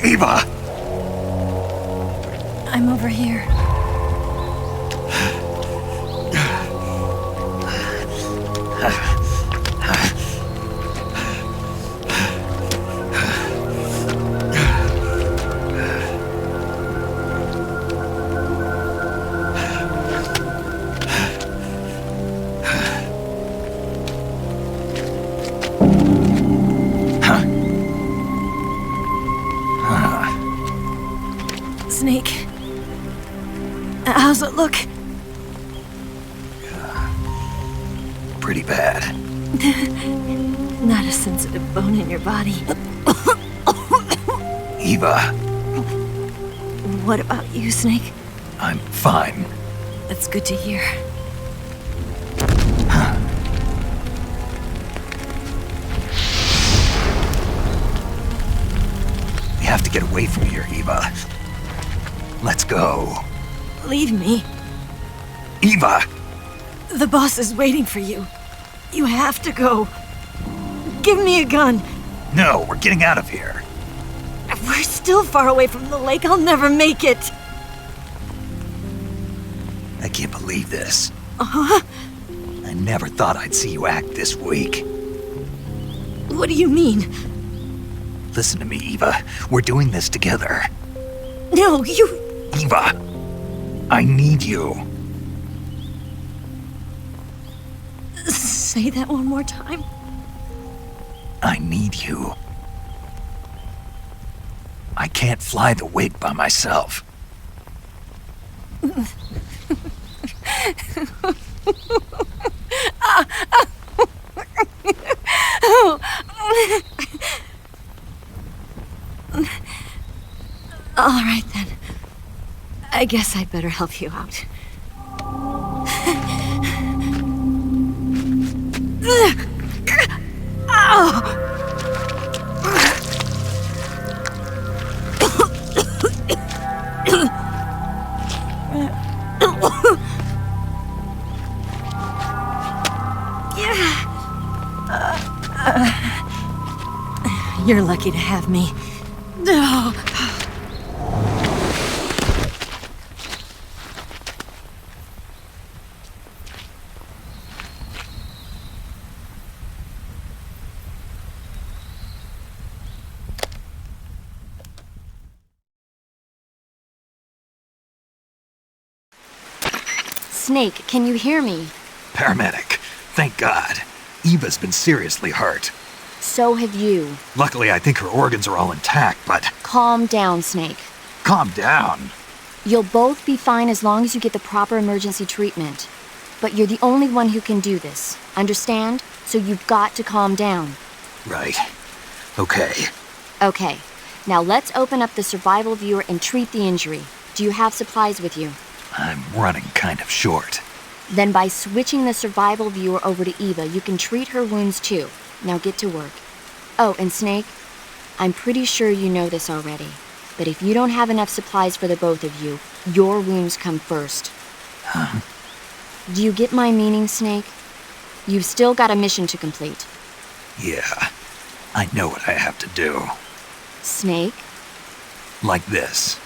Eva! I'm over here. Snake. How's it look? Pretty bad. Not a sensitive bone in your body. Eva, What about you, Snake? I'm fine. That's good to hear. We have to get away from here, Eva. Let's go. Leave me. Eva! The boss is waiting for you. You have to go. Give me a gun. No, we're getting out of here. We're still far away from the lake. I'll never make it. I can't believe this. Uh-huh. I never thought I'd see you act this weak. What do you mean? Listen to me, Eva. We're doing this together. No, you... Eva! I need you. Say that one more time. I need you. I can't fly the wig by myself. All right, then. I guess I'd better help you out. You're lucky to have me. Snake, can you hear me? Paramedic. Thank God. Eva's been seriously hurt. So have you. Luckily, I think her organs are all intact, but Calm down, Snake. calm down. You'll both be fine as long as you get the proper emergency treatment. But you're the only one who can do this. Understand? So you've got to calm down. Right. Okay. Okay. Now let's open up the survival viewer and treat the injury. Do you have supplies with you? I'm running kind of short. Then by switching the survival viewer over to Eva, you can treat her wounds too. Now get to work. Oh, and Snake, I'm pretty sure you know this already, but if you don't have enough supplies for the both of you, your wounds come first. Huh? Do you get my meaning, Snake? You've still got a mission to complete. Yeah. I know what I have to do. Snake? Like this.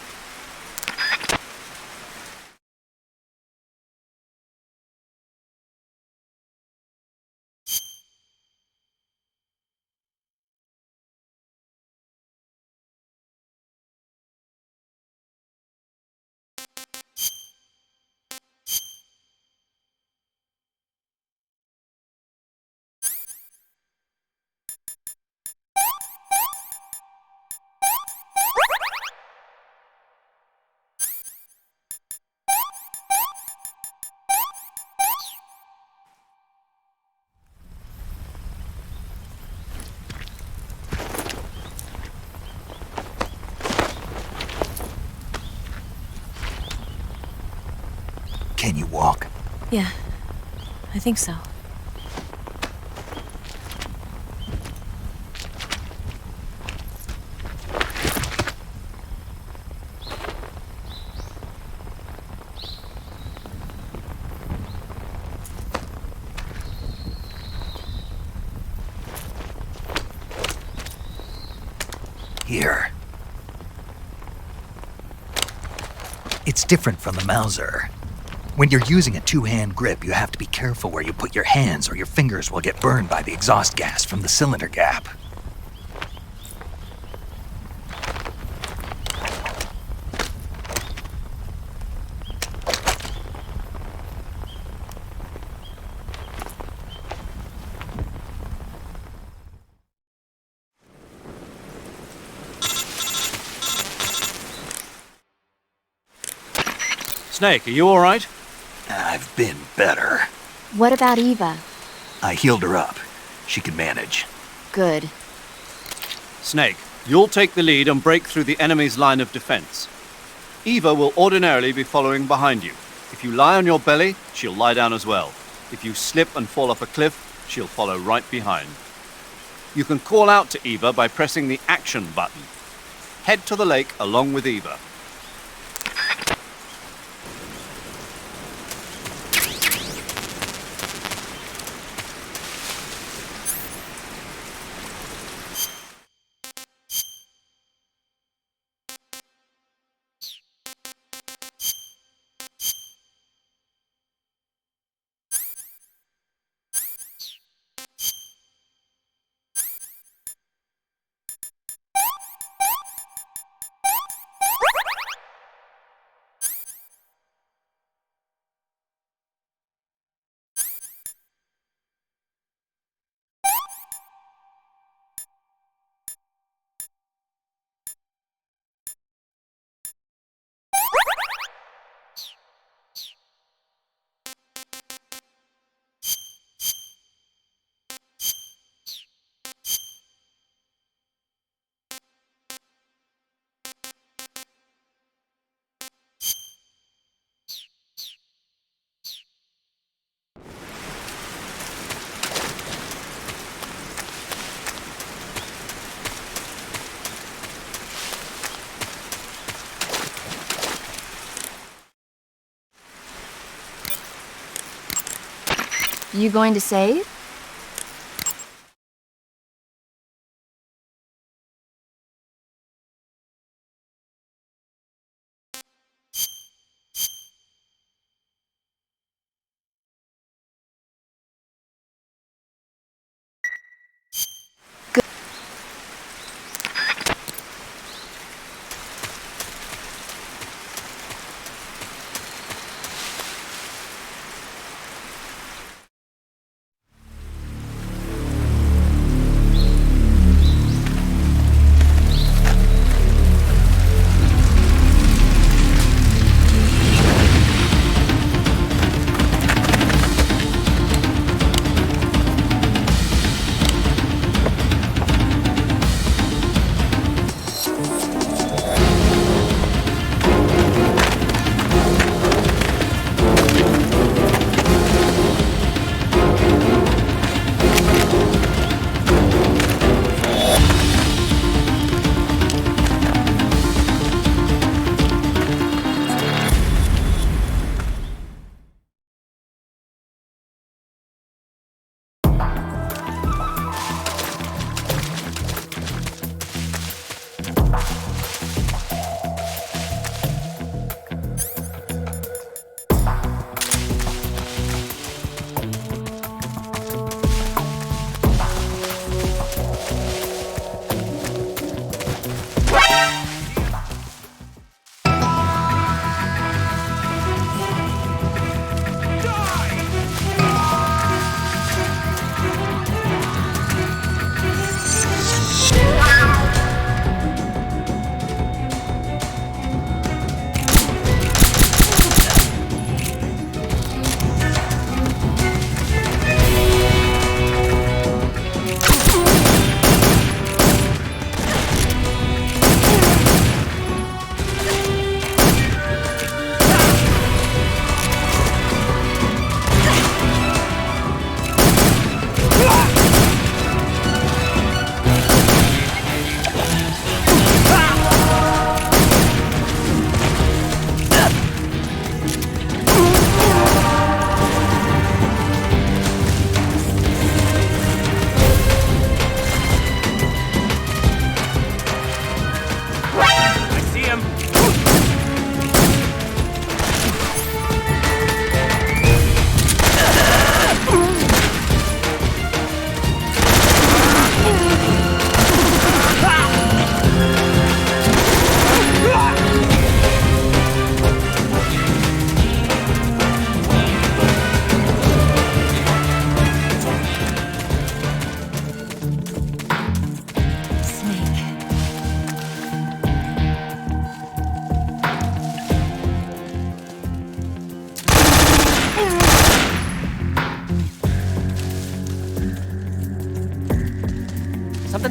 Can you walk? Yeah, I think so. Here. It's different from the Mauser. When you're using a two-hand grip, you have to be careful where you put your hands or your fingers will get burned by the exhaust gas from the cylinder gap. Snake, are you all right? I've been better. What about Eva? I healed her up. She can manage. Good. Snake, you'll take the lead and break through the enemy's line of defense. Eva will ordinarily be following behind you. If you lie on your belly, she'll lie down as well. If you slip and fall off a cliff, she'll follow right behind. You can call out to Eva by pressing the action button. Head to the lake along with Eva. You going to save?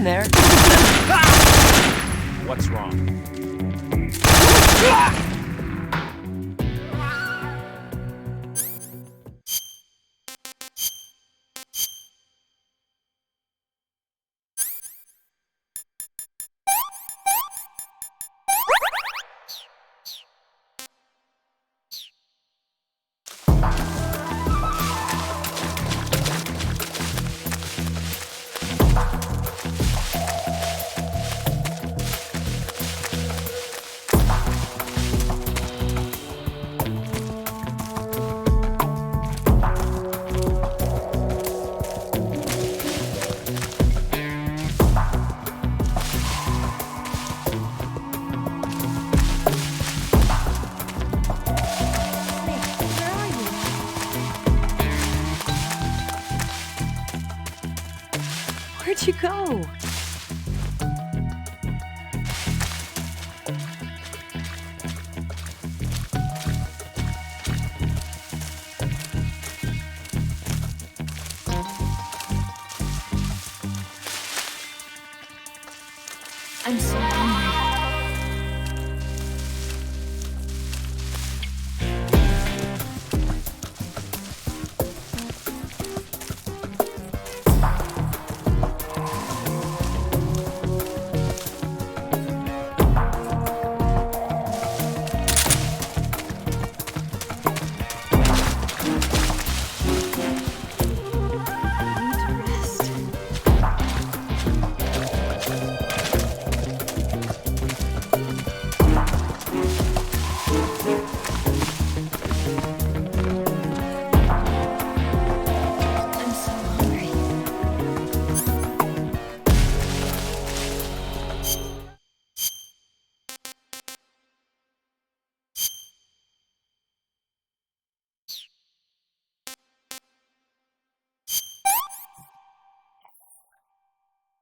there. What's wrong? Where'd you go? I'm so hungry.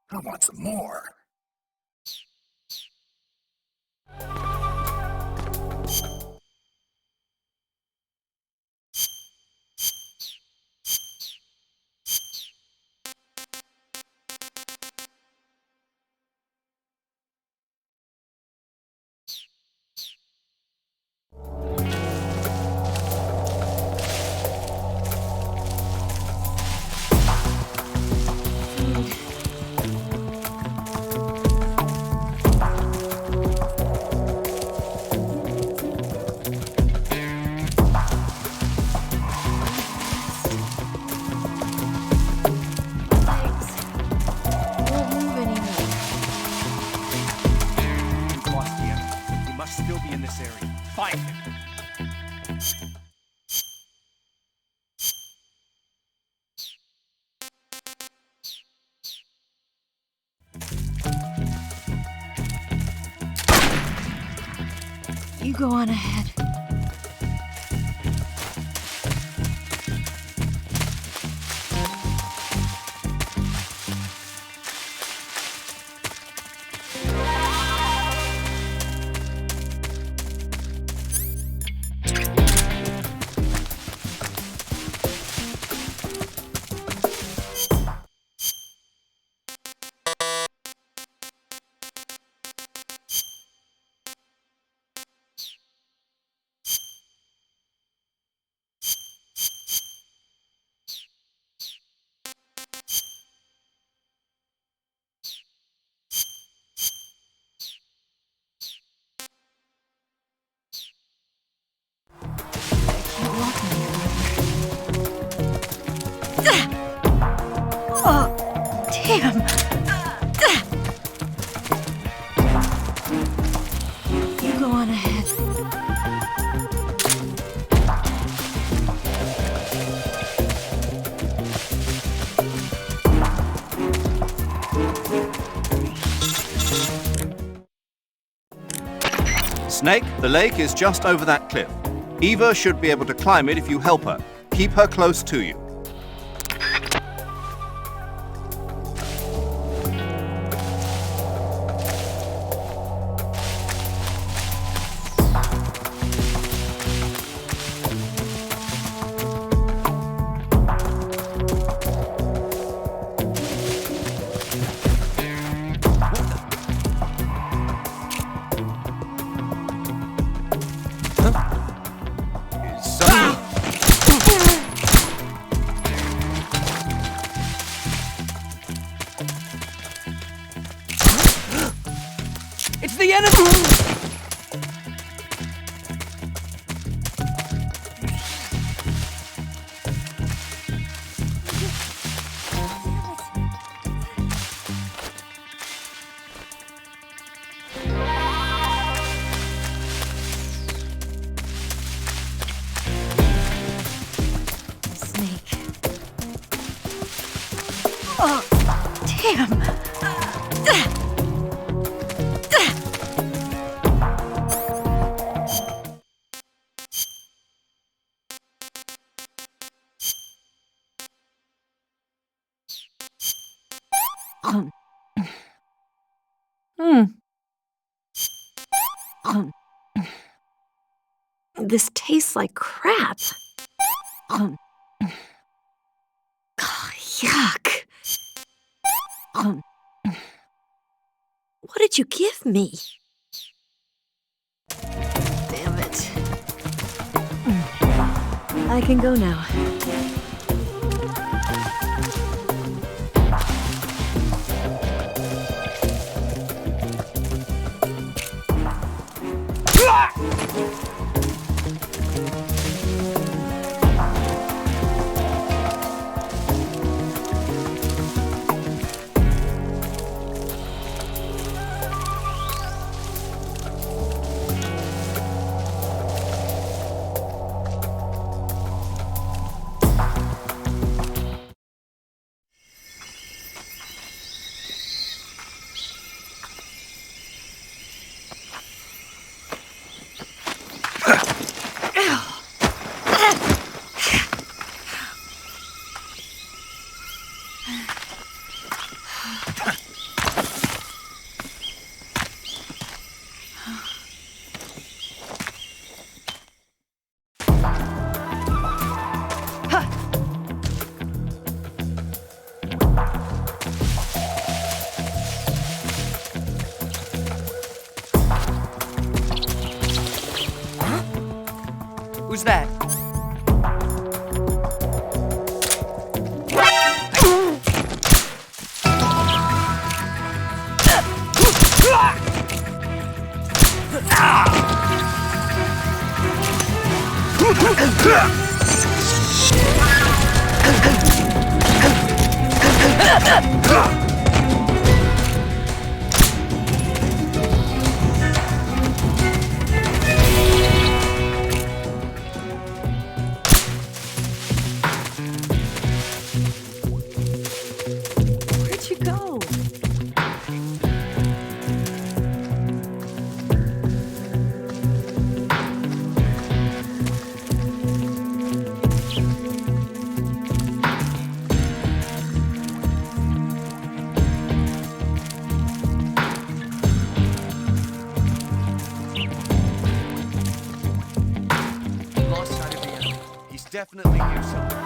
I want some more. Still be in this area. Find him. You go on ahead. Oh, damn! You go on ahead. Snake, the lake is just over that cliff. Eva should be able to climb it if you help her. Keep her close to you. It's the enemy! Snake. Oh, damn! This tastes like crap. Oh, yuck. What did you give me? Damn it. I can go now. Who's that? Where'd you go? Lost sight of the enemy. He's definitely here somewhere.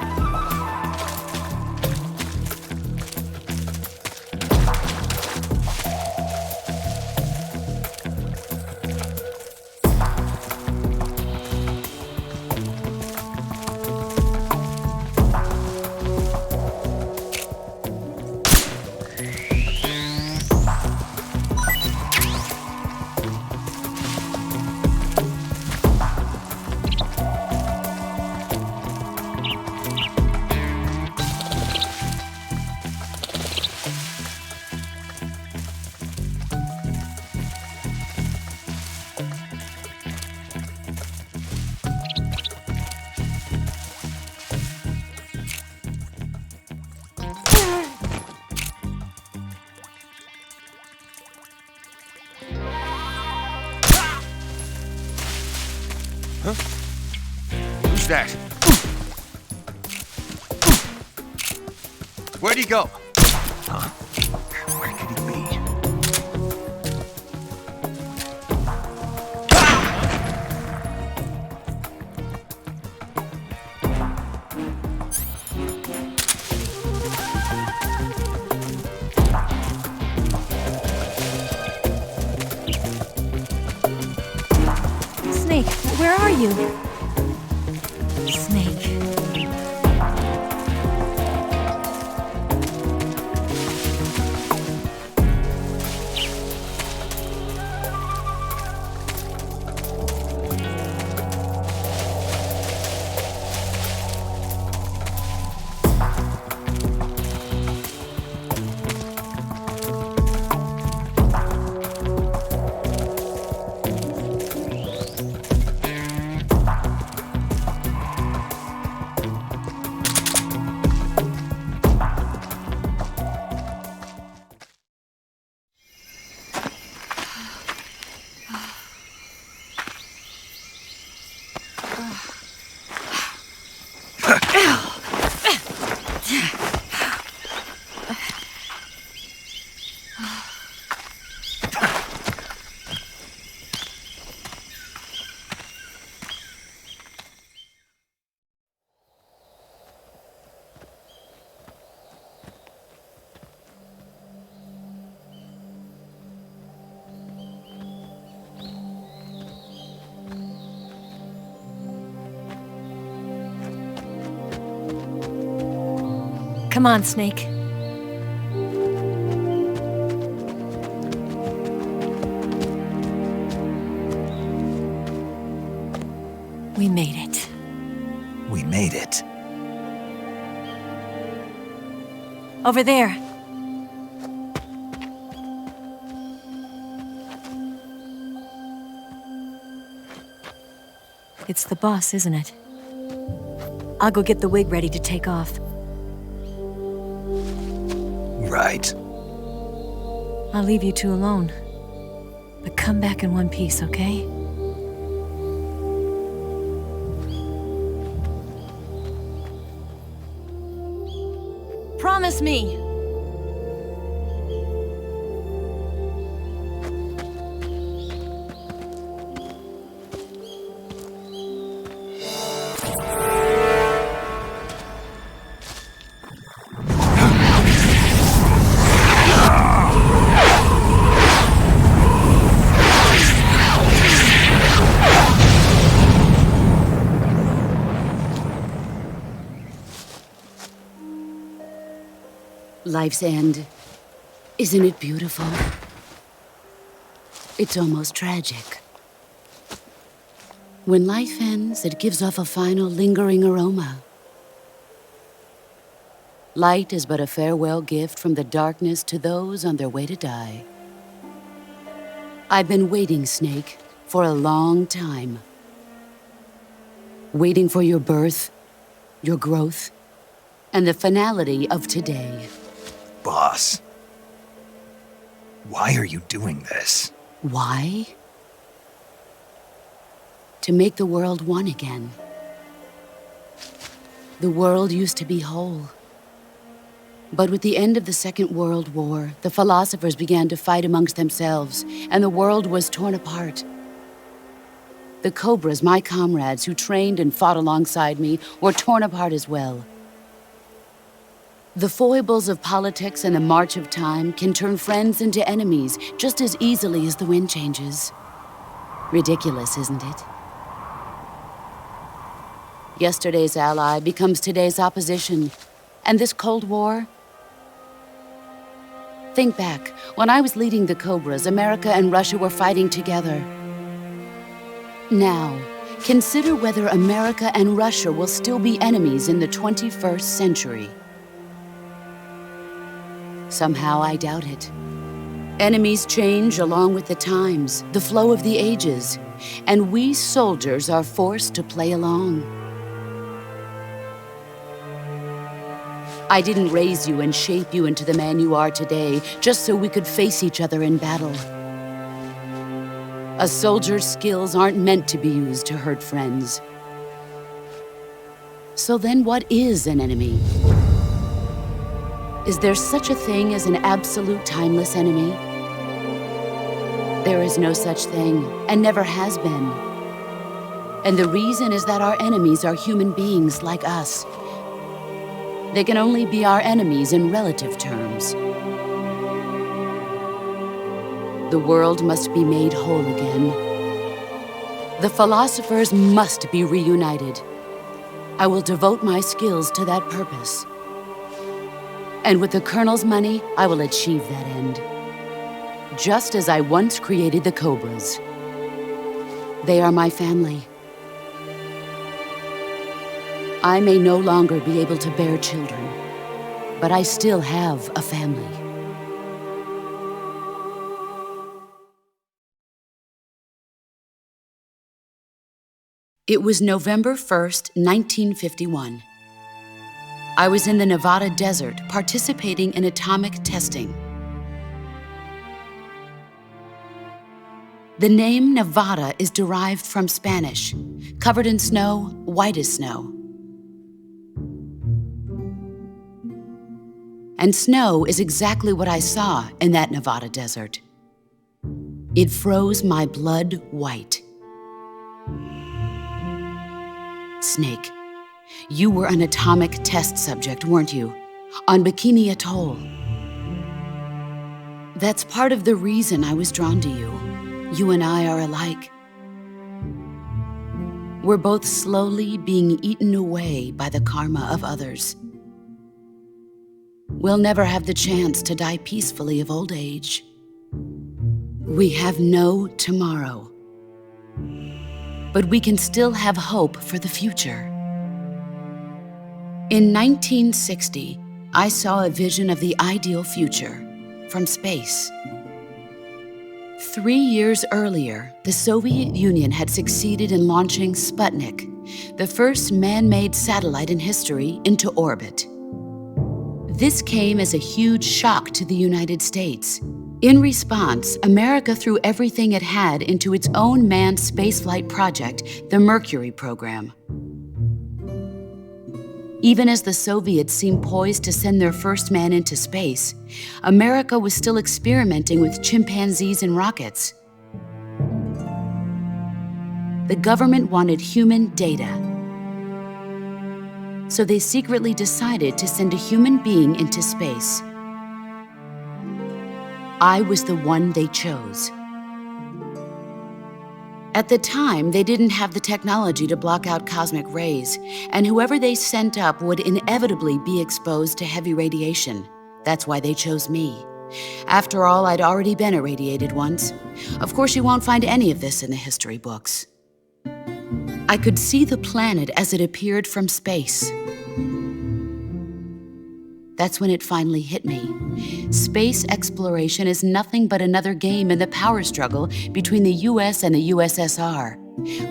Who's that? Where'd he go? Where could he be? Snake, where are you? Snake. Come on, Snake. We made it. We made it. Over there. It's the boss, isn't it? I'll go get the wig ready to take off. Right. I'll leave you two alone. But come back in one piece, okay? Promise me! Life's end. Isn't it beautiful? It's almost tragic. When life ends, it gives off a final lingering aroma. Light is but a farewell gift from the darkness to those on their way to die. I've been waiting, Snake, for a long time. Waiting for your birth, your growth, and the finality of today. Boss. Why are you doing this? Why? To make the world one again. The world used to be whole. But with the end of the Second World War, the philosophers began to fight amongst themselves, and the world was torn apart. The Cobras, my comrades who trained and fought alongside me, were torn apart as well. The foibles of politics and the march of time can turn friends into enemies just as easily as the wind changes. Ridiculous, isn't it? Yesterday's ally becomes today's opposition. And this Cold War? Think back. When I was leading the Cobras, America and Russia were fighting together. Now, consider whether America and Russia will still be enemies in the 21st century. Somehow I doubt it. Enemies change along with the times, the flow of the ages, and we soldiers are forced to play along. I didn't raise you and shape you into the man you are today just so we could face each other in battle. A soldier's skills aren't meant to be used to hurt friends. So then what is an enemy? Is there such a thing as an absolute timeless enemy? There is no such thing, and never has been. And the reason is that our enemies are human beings like us. They can only be our enemies in relative terms. The world must be made whole again. The philosophers must be reunited. I will devote my skills to that purpose. And with the Colonel's money, I will achieve that end. Just as I once created the Cobras. They are my family. I may no longer be able to bear children, but I still have a family. It was November 1st, 1951. I was in the Nevada desert participating in atomic testing. The name Nevada is derived from Spanish, covered in snow, white as snow. And snow is exactly what I saw in that Nevada desert. It froze my blood white. Snake, you were an atomic test subject, weren't you? On Bikini Atoll. That's part of the reason I was drawn to you. You and I are alike. We're both slowly being eaten away by the karma of others. we'll never have the chance to die peacefully of old age. We have no tomorrow. But we can still have hope for the future. In 1960, I saw a vision of the ideal future from space. 3 years earlier, the Soviet Union had succeeded in launching Sputnik, the first man-made satellite in history, into orbit. This came as a huge shock to the United States. In response, America threw everything it had into its own manned spaceflight project, the Mercury program. Even as the Soviets seemed poised to send their first man into space, America was still experimenting with chimpanzees and rockets. The government wanted human data, so they secretly decided to send a human being into space. I was the one they chose. At the time, they didn't have the technology to block out cosmic rays, and whoever they sent up would inevitably be exposed to heavy radiation. That's why they chose me. After all, I'd already been irradiated once. Of course, you won't find any of this in the history books. I could see the planet as it appeared from space. That's when it finally hit me. Space exploration is nothing but another game in the power struggle between the US and the USSR.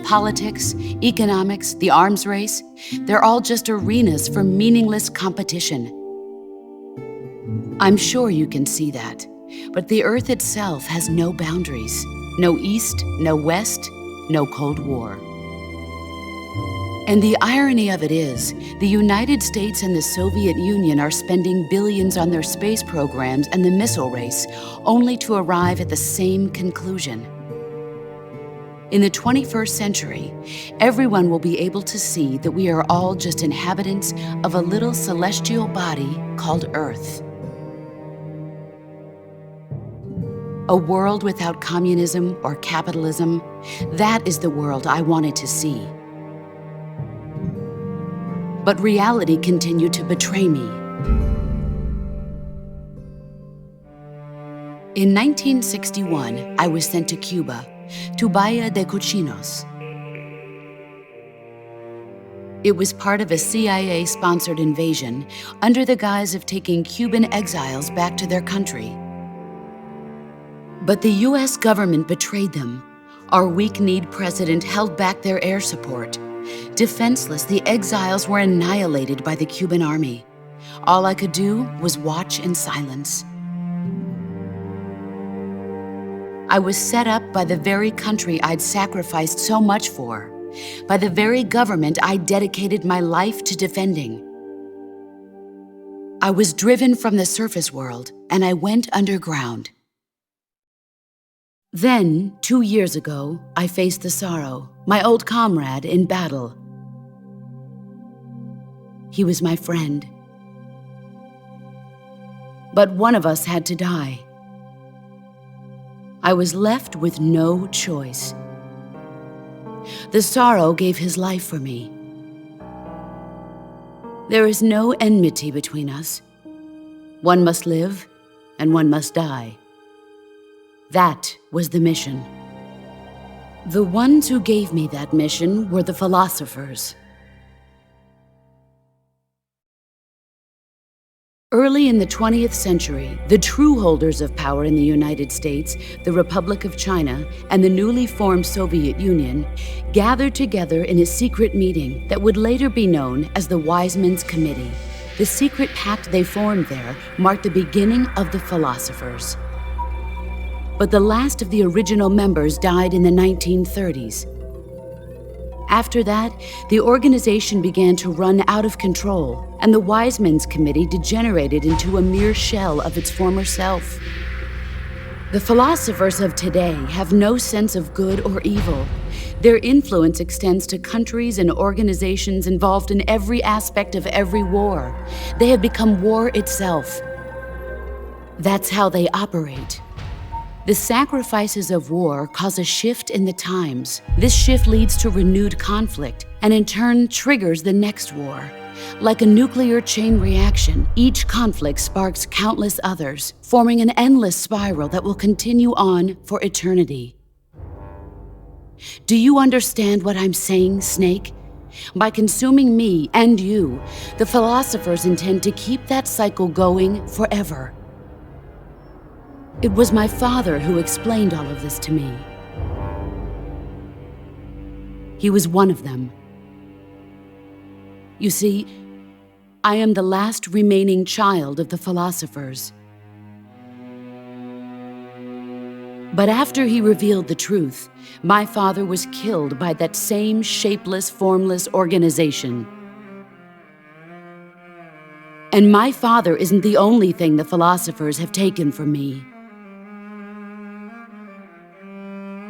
Politics, economics, the arms race, they're all just arenas for meaningless competition. I'm sure you can see that, but the Earth itself has no boundaries. No East, no West, no Cold War. And the irony of it is, the United States and the Soviet Union are spending billions on their space programs and the missile race, only to arrive at the same conclusion. In the 21st century, everyone will be able to see that we are all just inhabitants of a little celestial body called Earth. A world without communism or capitalism, that is the world I wanted to see. But reality continued to betray me. In 1961, I was sent to Cuba, to Bahia de Cochinos. It was part of a CIA-sponsored invasion under the guise of taking Cuban exiles back to their country. But the US government betrayed them. Our weak-kneed president held back their air support. Defenseless, the exiles were annihilated by the Cuban army. All I could do was watch in silence. I was set up by the very country I'd sacrificed so much for, by the very government I dedicated my life to defending. I was driven from the surface world, and I went underground. Then, 2 years ago, I faced the Sorrow, my old comrade in battle. He was my friend. But one of us had to die. I was left with no choice. The Sorrow gave his life for me. There is no enmity between us. One must live, and one must die. That was the mission. The ones who gave me that mission were the philosophers. Early in the 20th century, the true holders of power in the United States, the Republic of China, and the newly formed Soviet Union gathered together in a secret meeting that would later be known as the Wiseman's Committee. The secret pact they formed there marked the beginning of the philosophers. But the last of the original members died in the 1930s. After that, the organization began to run out of control, and the Wiseman's Committee degenerated into a mere shell of its former self. The philosophers of today have no sense of good or evil. Their influence extends to countries and organizations involved in every aspect of every war. They have become war itself. That's how they operate. The sacrifices of war cause a shift in the times. This shift leads to renewed conflict, and in turn triggers the next war. Like a nuclear chain reaction, each conflict sparks countless others, forming an endless spiral that will continue on for eternity. Do you understand what I'm saying, Snake? By consuming me and you, the philosophers intend to keep that cycle going forever. It was my father who explained all of this to me. He was one of them. You see, I am the last remaining child of the philosophers. But after he revealed the truth, my father was killed by that same shapeless, formless organization. And my father isn't the only thing the philosophers have taken from me.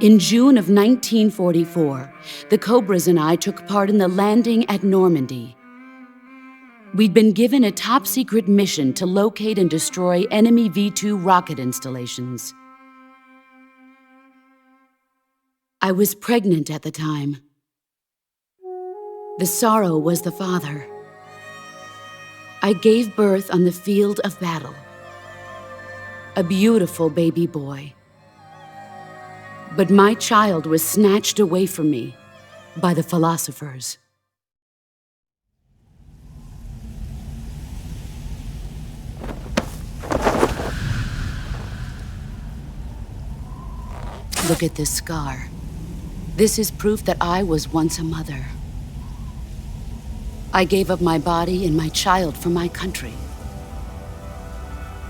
In June of 1944, the Cobras and I took part in the landing at Normandy. We'd been given a top-secret mission to locate and destroy enemy V-2 rocket installations. I was pregnant at the time. The sorrow was the father. I gave birth on the field of battle. A beautiful baby boy. But my child was snatched away from me by the philosophers. Look at this scar. This is proof that I was once a mother. I gave up my body and my child for my country.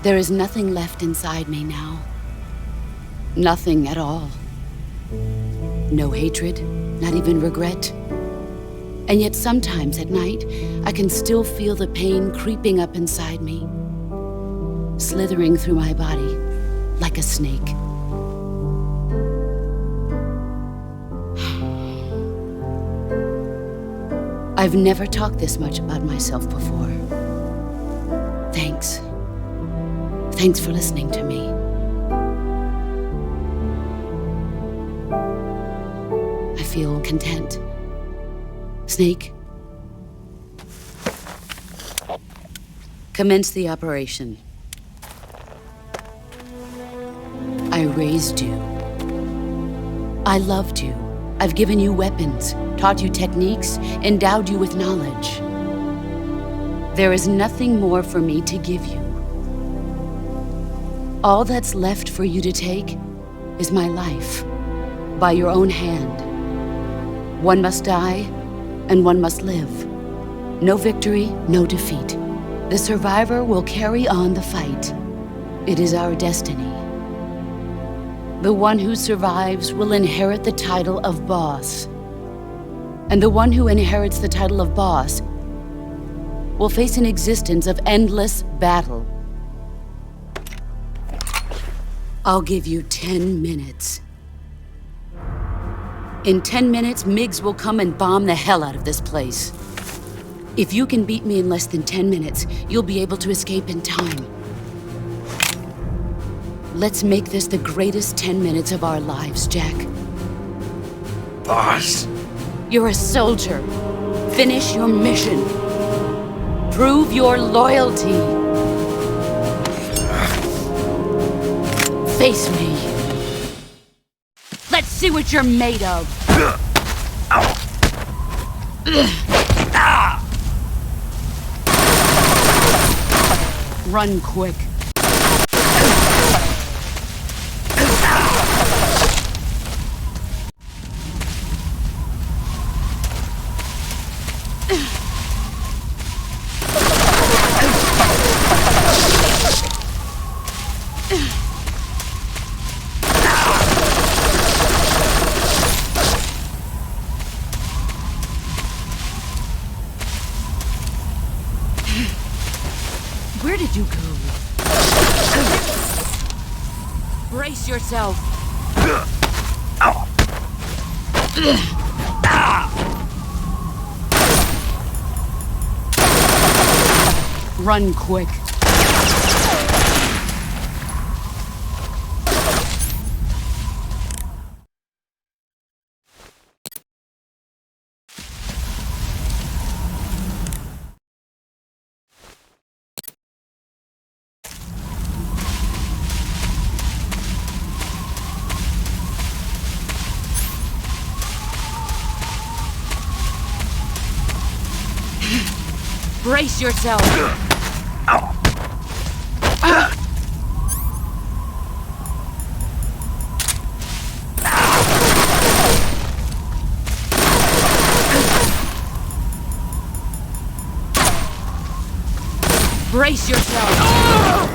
There is nothing left inside me now. Nothing at all. No hatred, not even regret. And yet sometimes at night, I can still feel the pain creeping up inside me, slithering through my body like a snake. I've never talked this much about myself before. Thanks. Thanks for listening to me. I feel content. Snake, commence the operation. I raised you. I loved you. I've given you weapons, taught you techniques, endowed you with knowledge. There is nothing more for me to give you. All that's left for you to take is my life, by your own hand. One must die, and one must live. No victory, no defeat. The survivor will carry on the fight. It is our destiny. The one who survives will inherit the title of boss. And the one who inherits the title of boss will face an existence of endless battle. I'll give you 10 minutes. In 10 minutes, MiGs will come and bomb the hell out of this place. If you can beat me in less than 10 minutes, you'll be able to escape in time. Let's make this the greatest 10 minutes of our lives, Jack. Boss. You're a soldier. Finish your mission. Prove your loyalty. Face me. Let's see what you're made of. Run quick. Where did you go? Brace yourself. Run quick. Brace yourself! Brace yourself!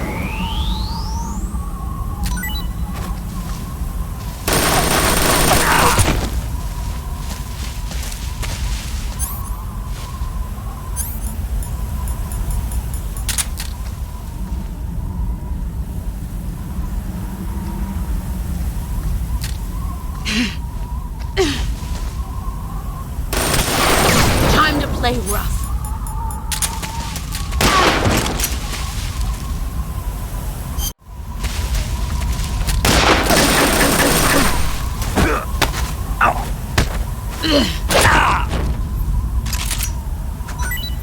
Time to play rough.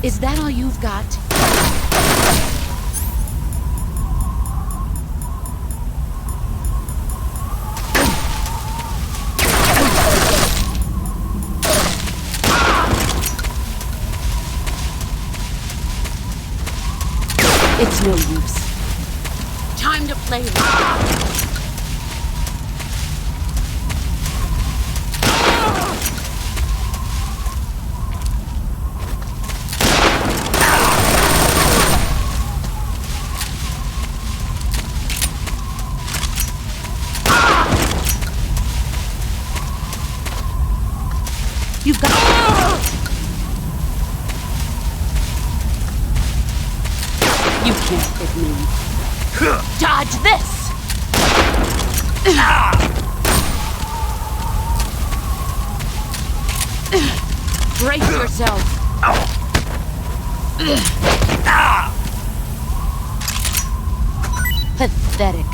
Is that all you've got? It's no use. Time to play. You've got. You can't hit me. Dodge this! Brace yourself. Pathetic.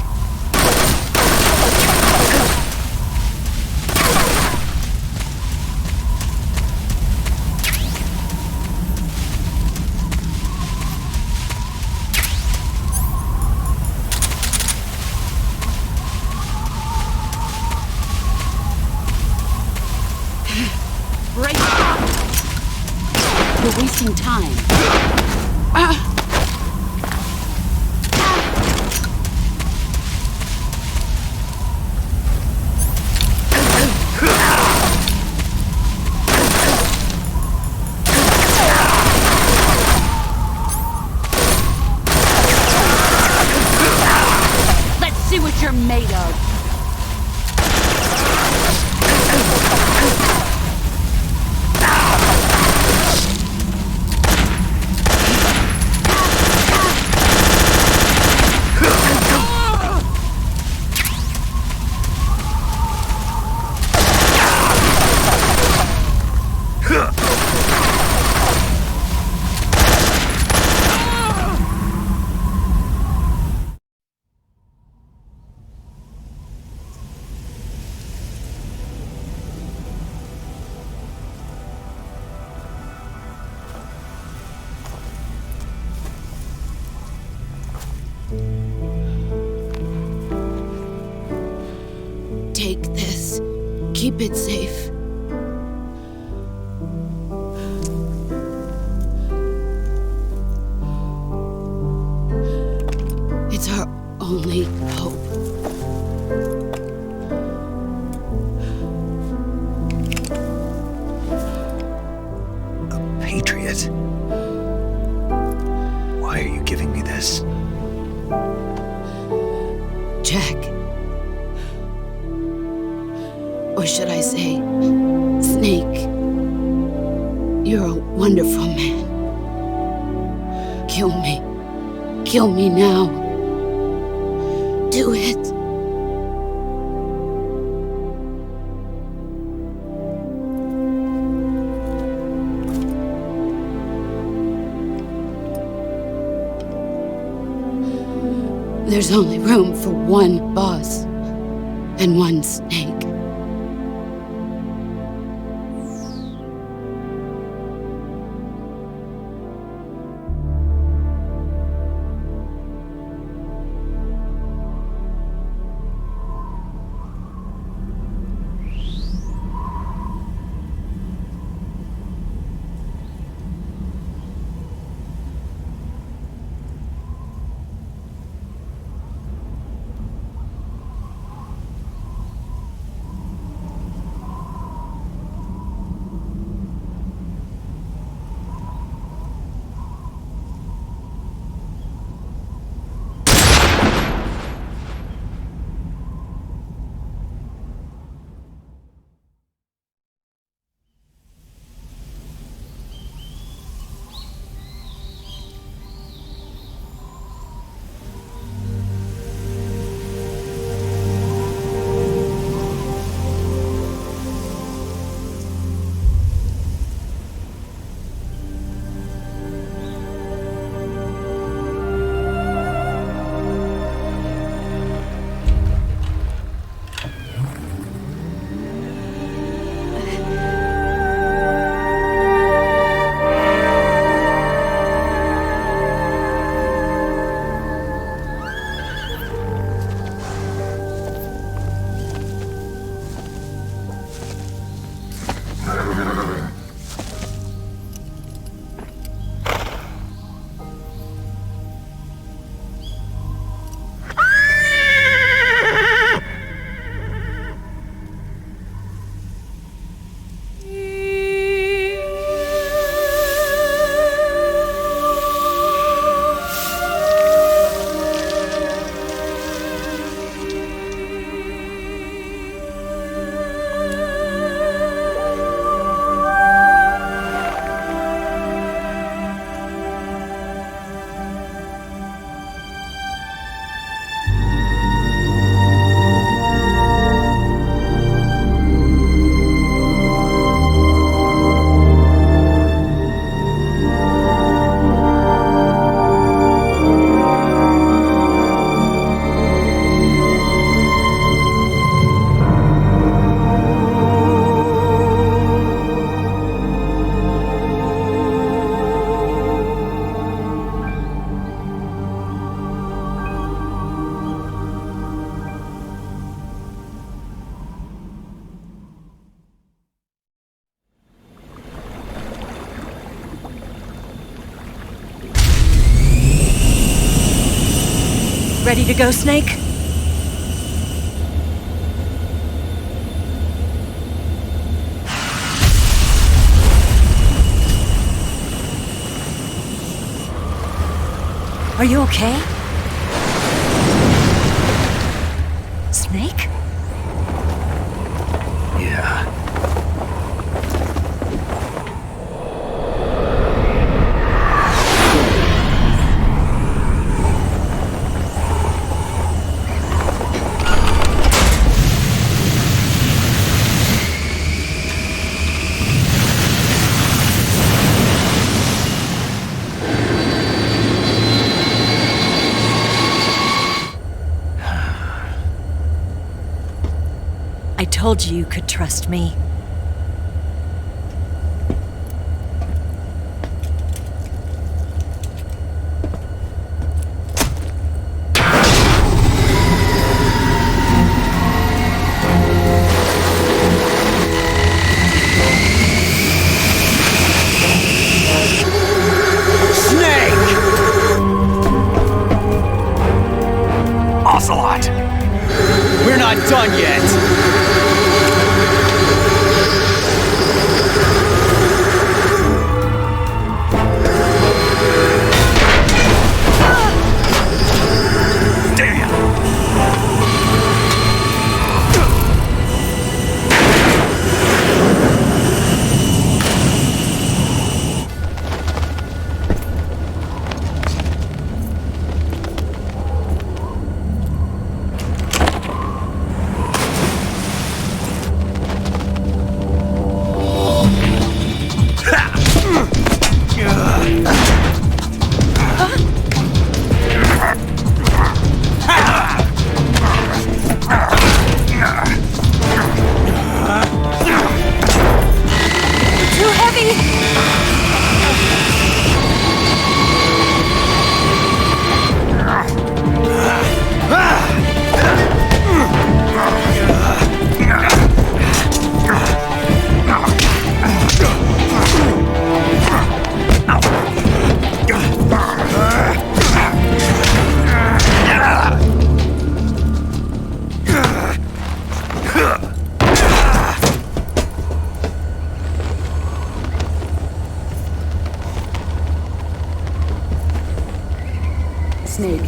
You're wasting time. Let's see what you're made of. Take this. Keep it safe. It's our only hope. A patriot? Why are you giving me this? Jack. Or should I say, Snake? You're a wonderful man. Kill me. Kill me now. Do it. There's only room for one boss and one snake. Ready to go, Snake? Are you okay? Snake? Yeah. I told you you could trust me. Ocelot! We're not done yet! Too heavy! Snake,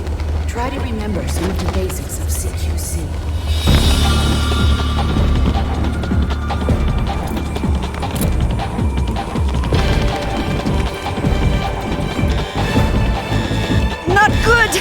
try to remember some of the basics of CQC. Not good!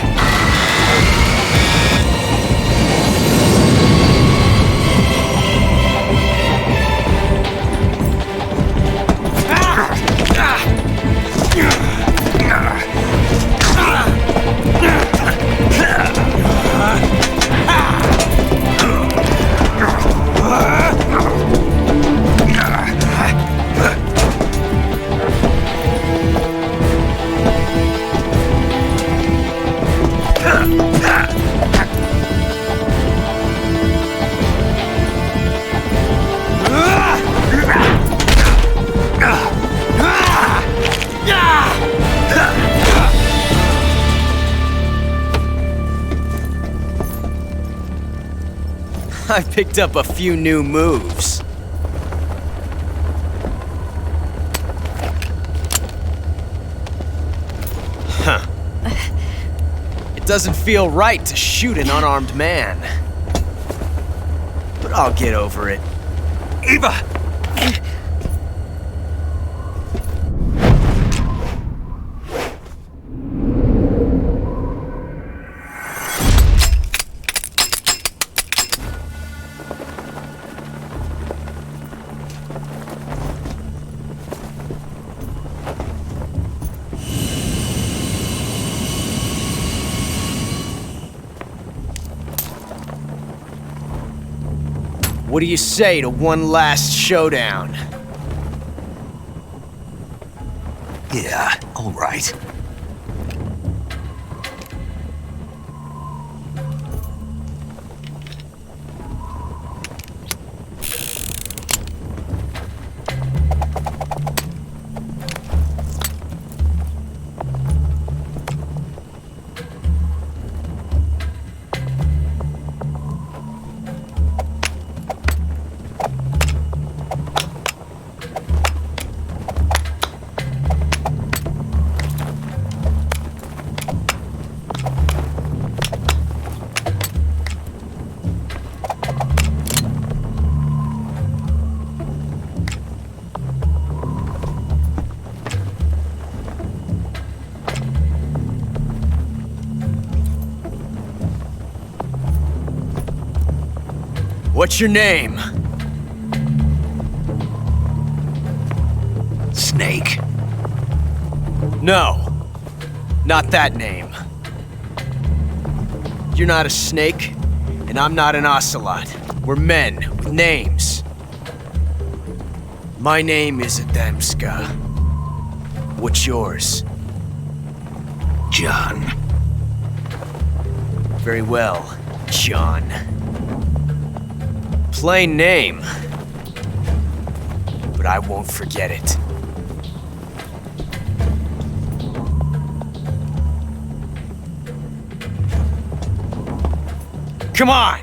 I picked up a few new moves. Huh. It doesn't feel right to shoot an unarmed man. But I'll get over it. Eva! What do you say to one last showdown? Yeah, all right. What's your name? Snake. No. Not that name. You're not a snake, and I'm not an ocelot. We're men with names. My name is Adamska. What's yours? John. Very well, John. Plain name. But I won't forget it. Come on!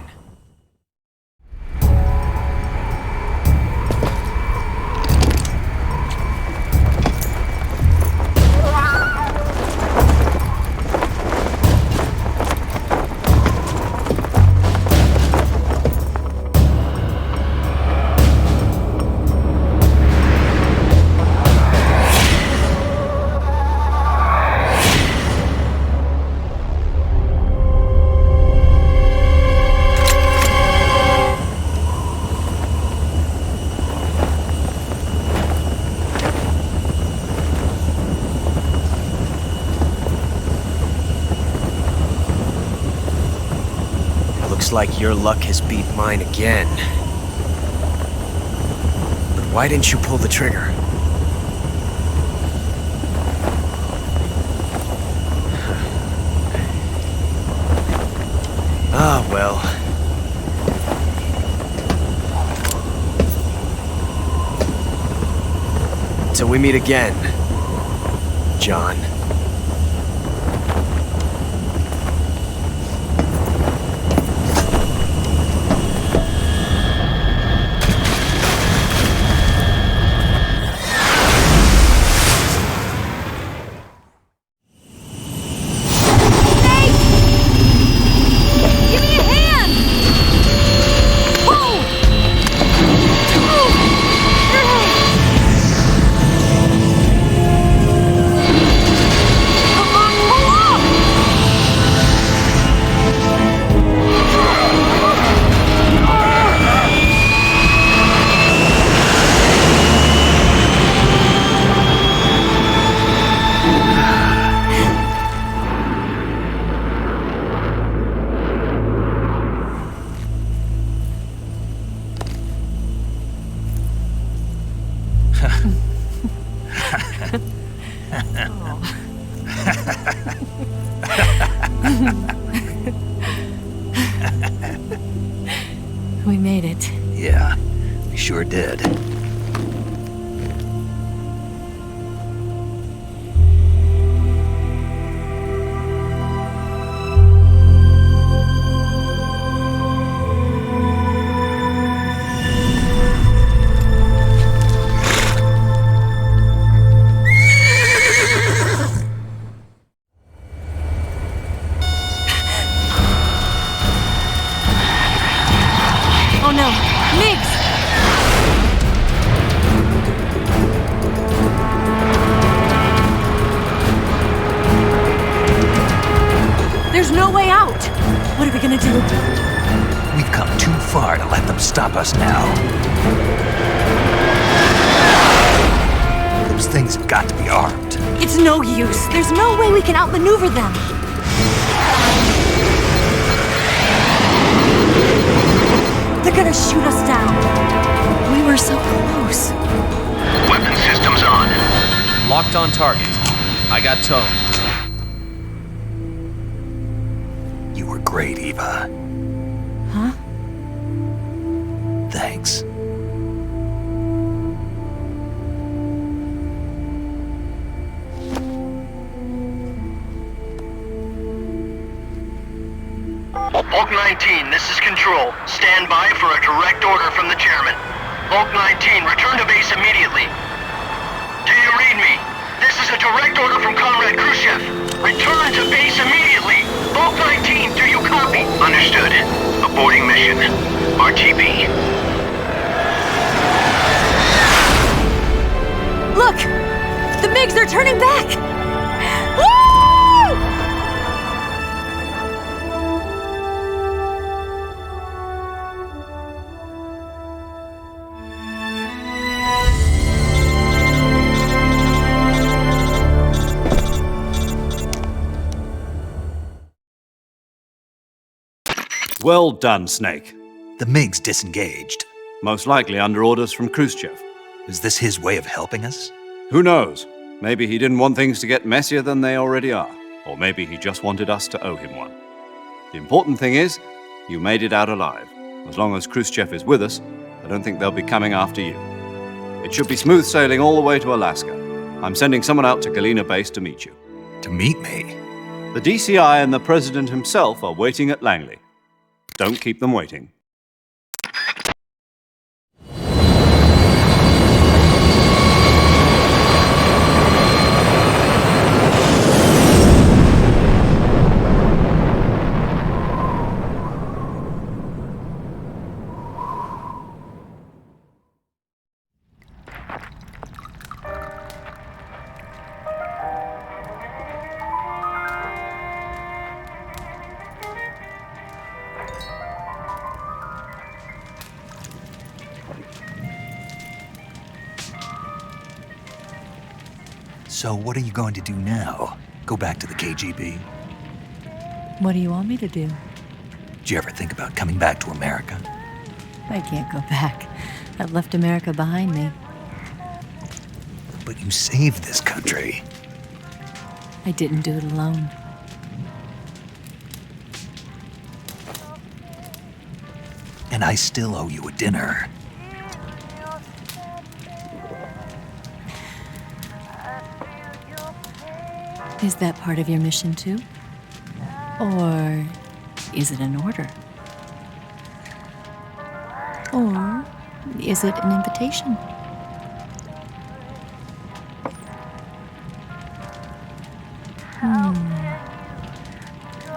Looks like your luck has beat mine again. But why didn't you pull the trigger? Ah, well. Till we meet again, John. We made it. Yeah, we sure did. Oh no! Migs! There's no way out! What are we gonna do? We've come too far to let them stop us now. Those things have got to be armed. It's no use. There's no way we can outmaneuver them. They're gonna shoot us down. We were so close. Weapon systems on. Locked on target. I got towed. You were great, Eva. Huh? Thanks. Hulk 19, this is Control. Stand by for a direct order from the chairman. Hulk 19, return to base immediately. Do you read me? This is a direct order from Comrade Khrushchev. Return to base immediately. Hulk 19, do you copy? Understood. Aborting mission. RTB. Look! The MiGs are turning back! Woo! Well done, Snake. The MiG's disengaged. Most likely under orders from Khrushchev. Is this his way of helping us? Who knows? Maybe he didn't want things to get messier than they already are. Or maybe he just wanted us to owe him one. The important thing is, you made it out alive. As long as Khrushchev is with us, I don't think they'll be coming after you. It should be smooth sailing all the way to Alaska. I'm sending someone out to Galena Base to meet you. To meet me? The DCI and the President himself are waiting at Langley. Don't keep them waiting. So what are you going to do now? Go back to the KGB? What do you want me to do? Did you ever think about coming back to America? I can't go back. I've left America behind me. But you saved this country. I didn't do it alone. And I still owe you a dinner. Is that part of your mission too? Or is it an order? Or is it an invitation?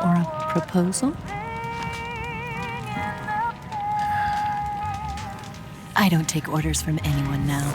Or a proposal? I don't take orders from anyone now.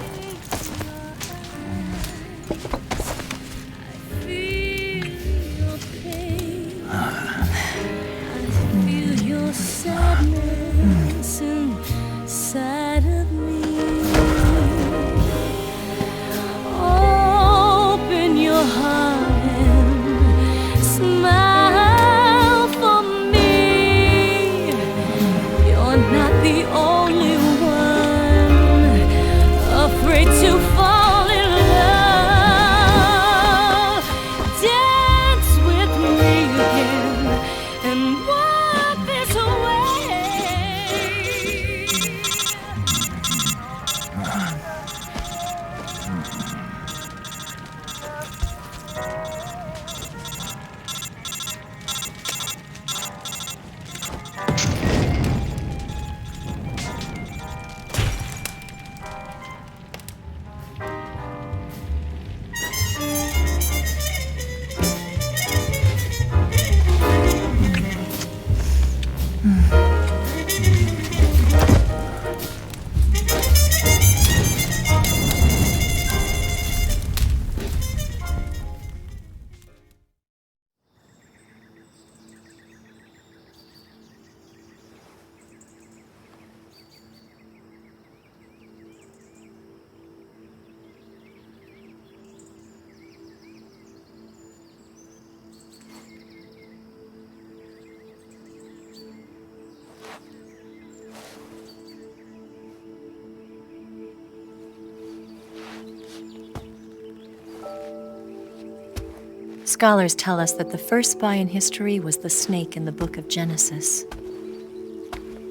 Scholars tell us that the first spy in history was the snake in the book of Genesis.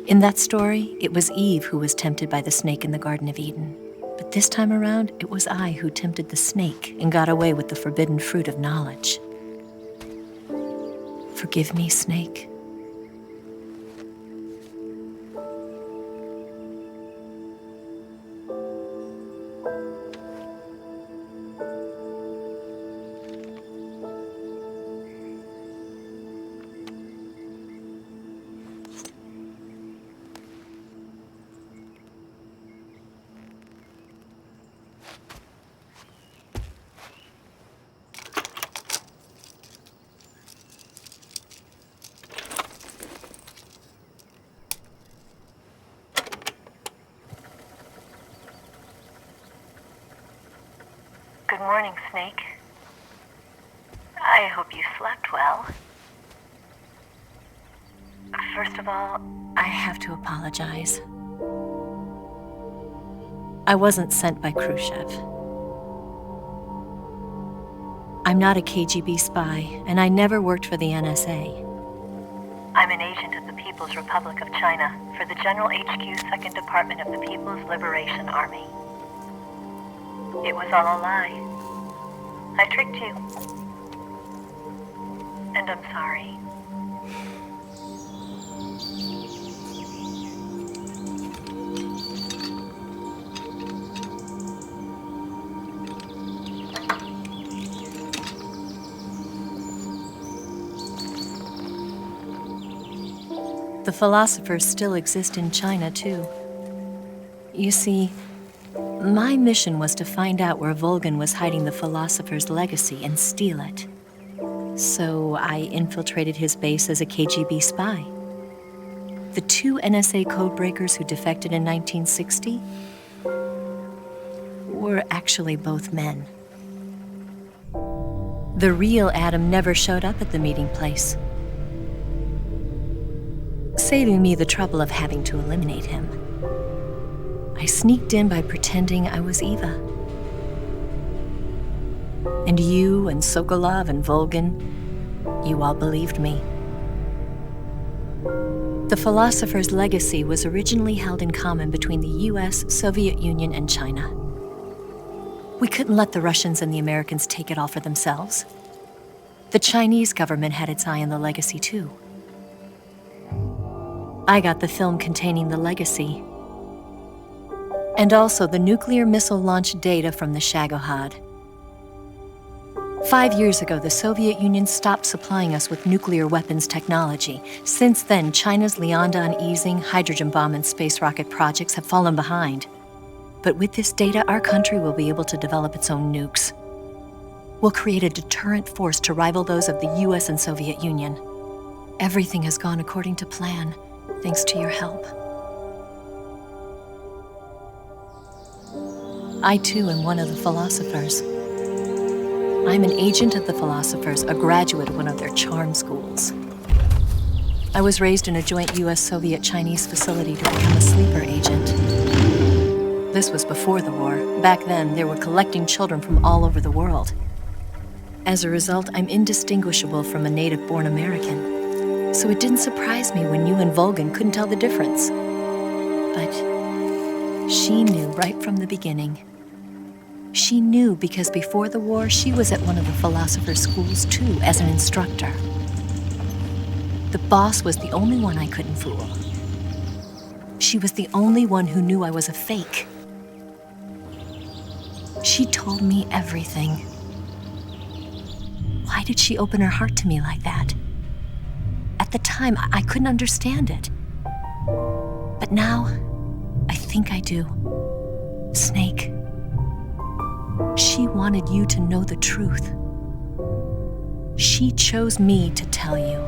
In that story, it was Eve who was tempted by the snake in the Garden of Eden. But this time around, it was I who tempted the snake and got away with the forbidden fruit of knowledge. Forgive me, snake. Good morning, Snake. I hope you slept well. First of all, I have to apologize. I wasn't sent by Khrushchev. I'm not a KGB spy, and I never worked for the NSA. I'm an agent of the People's Republic of China for the General HQ 2nd Department of the People's Liberation Army. It was all a lie. I tricked you. And I'm sorry. The philosophers still exist in China, too. You see, my mission was to find out where Volgin was hiding the philosopher's legacy and steal it. So I infiltrated his base as a KGB spy. The 2 NSA codebreakers who defected in 1960 were actually both men. The real Adam never showed up at the meeting place, saving me the trouble of having to eliminate him. I sneaked in by pretending I was Eva. And you and Sokolov and Volgin, you all believed me. The philosopher's legacy was originally held in common between the US, Soviet Union, and China. We couldn't let the Russians and the Americans take it all for themselves. The Chinese government had its eye on the legacy, too. I got the film containing the legacy, and also the nuclear missile launch data from the Shagohod. 5 years ago, the Soviet Union stopped supplying us with nuclear weapons technology. Since then, China's Liaodong easing, hydrogen bomb, and space rocket projects have fallen behind. But with this data, our country will be able to develop its own nukes. We'll create a deterrent force to rival those of the US and Soviet Union. Everything has gone according to plan, thanks to your help. I, too, am one of the philosophers. I'm an agent of the philosophers, a graduate of one of their charm schools. I was raised in a joint US-Soviet-Chinese facility to become a sleeper agent. This was before the war. Back then, they were collecting children from all over the world. As a result, I'm indistinguishable from a native-born American. So it didn't surprise me when you and Volgin couldn't tell the difference. But she knew right from the beginning. She knew because before the war, she was at one of the philosopher's schools too, as an instructor. The boss was the only one I couldn't fool. She was the only one who knew I was a fake. She told me everything. Why did she open her heart to me like that? At the time, I couldn't understand it. But now, I think I do. Snake. She wanted you to know the truth. She chose me to tell you.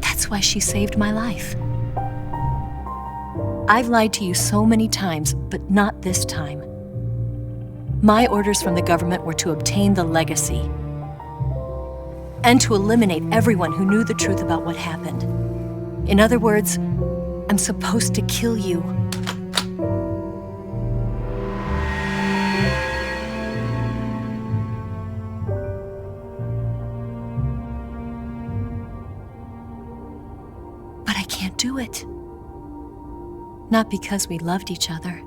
That's why she saved my life. I've lied to you so many times, but not this time. My orders from the government were to obtain the legacy and to eliminate everyone who knew the truth about what happened. In other words, I'm supposed to kill you. But I can't do it. Not because we loved each other.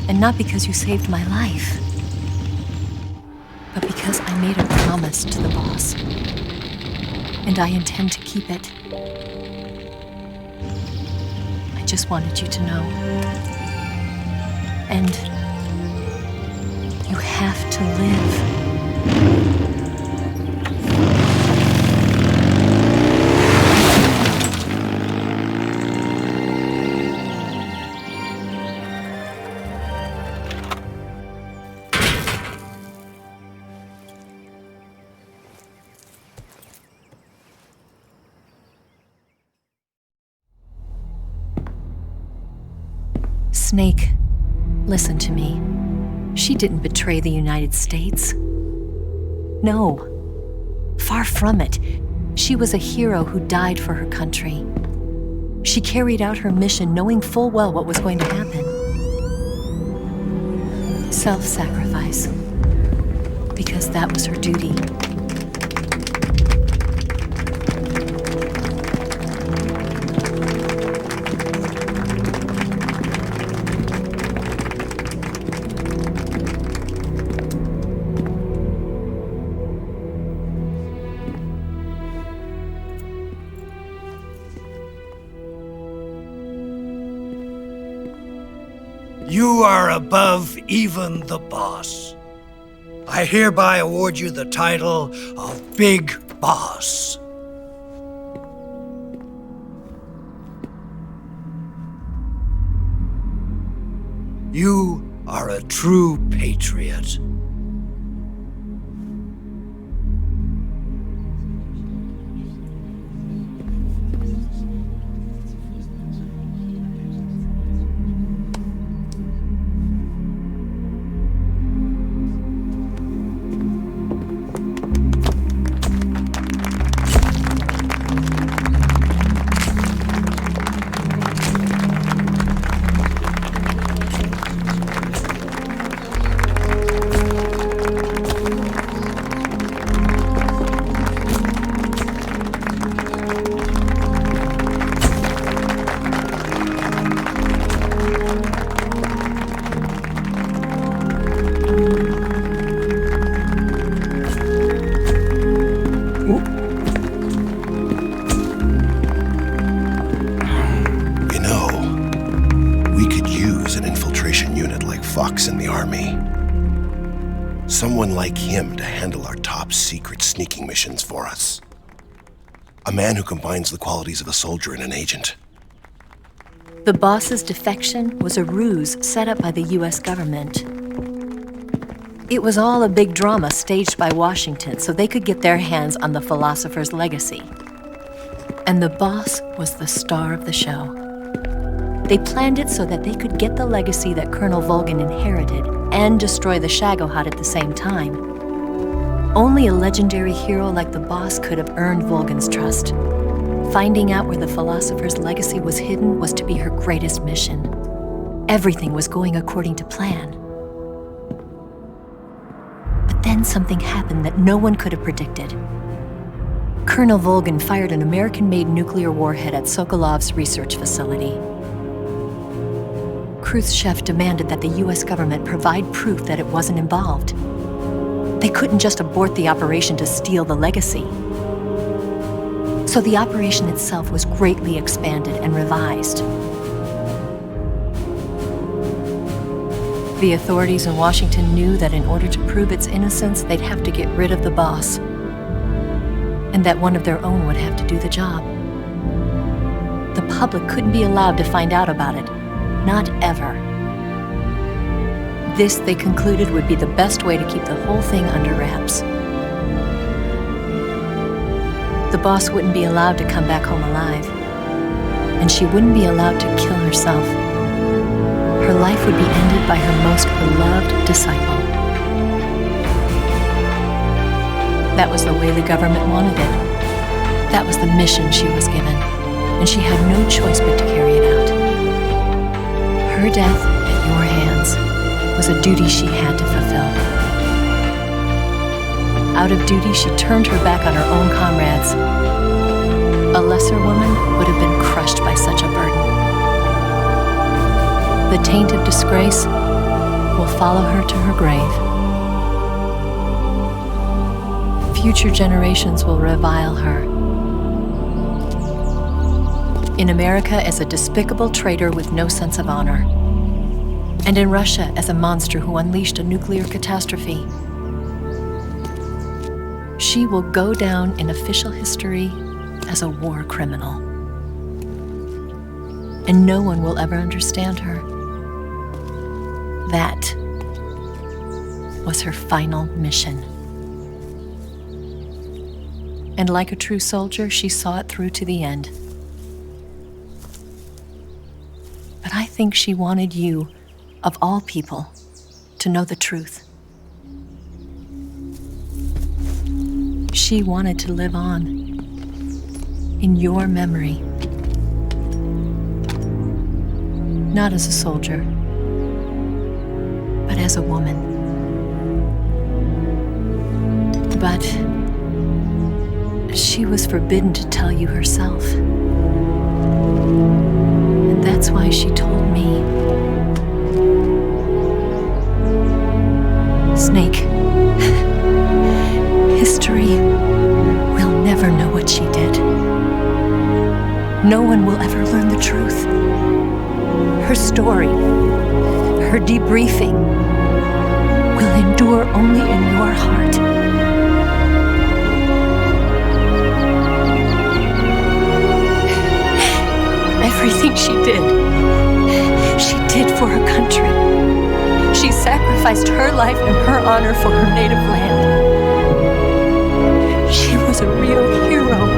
And not because you saved my life. But because I made a promise to the boss. And I intend to keep it. I just wanted you to know. And you have to live. Snake, listen to me. She didn't betray the United States. No, far from it. She was a hero who died for her country. She carried out her mission knowing full well what was going to happen. Self-sacrifice. Because that was her duty. You are above even the boss. I hereby award you the title of Big Boss. You are a true patriot. Fox in the army. Someone like him to handle our top secret sneaking missions for us. A man who combines the qualities of a soldier and an agent. The boss's defection was a ruse set up by the US government. It was all a big drama staged by Washington so they could get their hands on the philosopher's legacy. And the boss was the star of the show. They planned it so that they could get the legacy that Colonel Volgin inherited and destroy the Shagohod at the same time. Only a legendary hero like the boss could have earned Volgin's trust. Finding out where the philosopher's legacy was hidden was to be her greatest mission. Everything was going according to plan. But then something happened that no one could have predicted. Colonel Volgin fired an American-made nuclear warhead at Sokolov's research facility. Khrushchev demanded that the US government provide proof that it wasn't involved. They couldn't just abort the operation to steal the legacy. So the operation itself was greatly expanded and revised. The authorities in Washington knew that in order to prove its innocence, they'd have to get rid of the boss, and that one of their own would have to do the job. The public couldn't be allowed to find out about it. Not ever. This, they concluded, would be the best way to keep the whole thing under wraps. The boss wouldn't be allowed to come back home alive, and she wouldn't be allowed to kill herself. Her life would be ended by her most beloved disciple. That was the way the government wanted it. That was the mission she was given, and she had no choice but to carry it out. Her death at your hands was a duty she had to fulfill. Out of duty, she turned her back on her own comrades. A lesser woman would have been crushed by such a burden. The taint of disgrace will follow her to her grave. Future generations will revile her. In America as a despicable traitor with no sense of honor. And in Russia as a monster who unleashed a nuclear catastrophe. She will go down in official history as a war criminal. And no one will ever understand her. That was her final mission. And like a true soldier, she saw it through to the end. But I think she wanted you, of all people, to know the truth. She wanted to live on. in your memory. Not as a soldier, but as a woman. But she was forbidden to tell you herself. And that's why she told me. Snake, history will never know what she did. No one will ever learn the truth. Her story, her debriefing, will endure only in your heart. Everything she did for her country. She sacrificed her life and her honor for her native land. She was a real hero.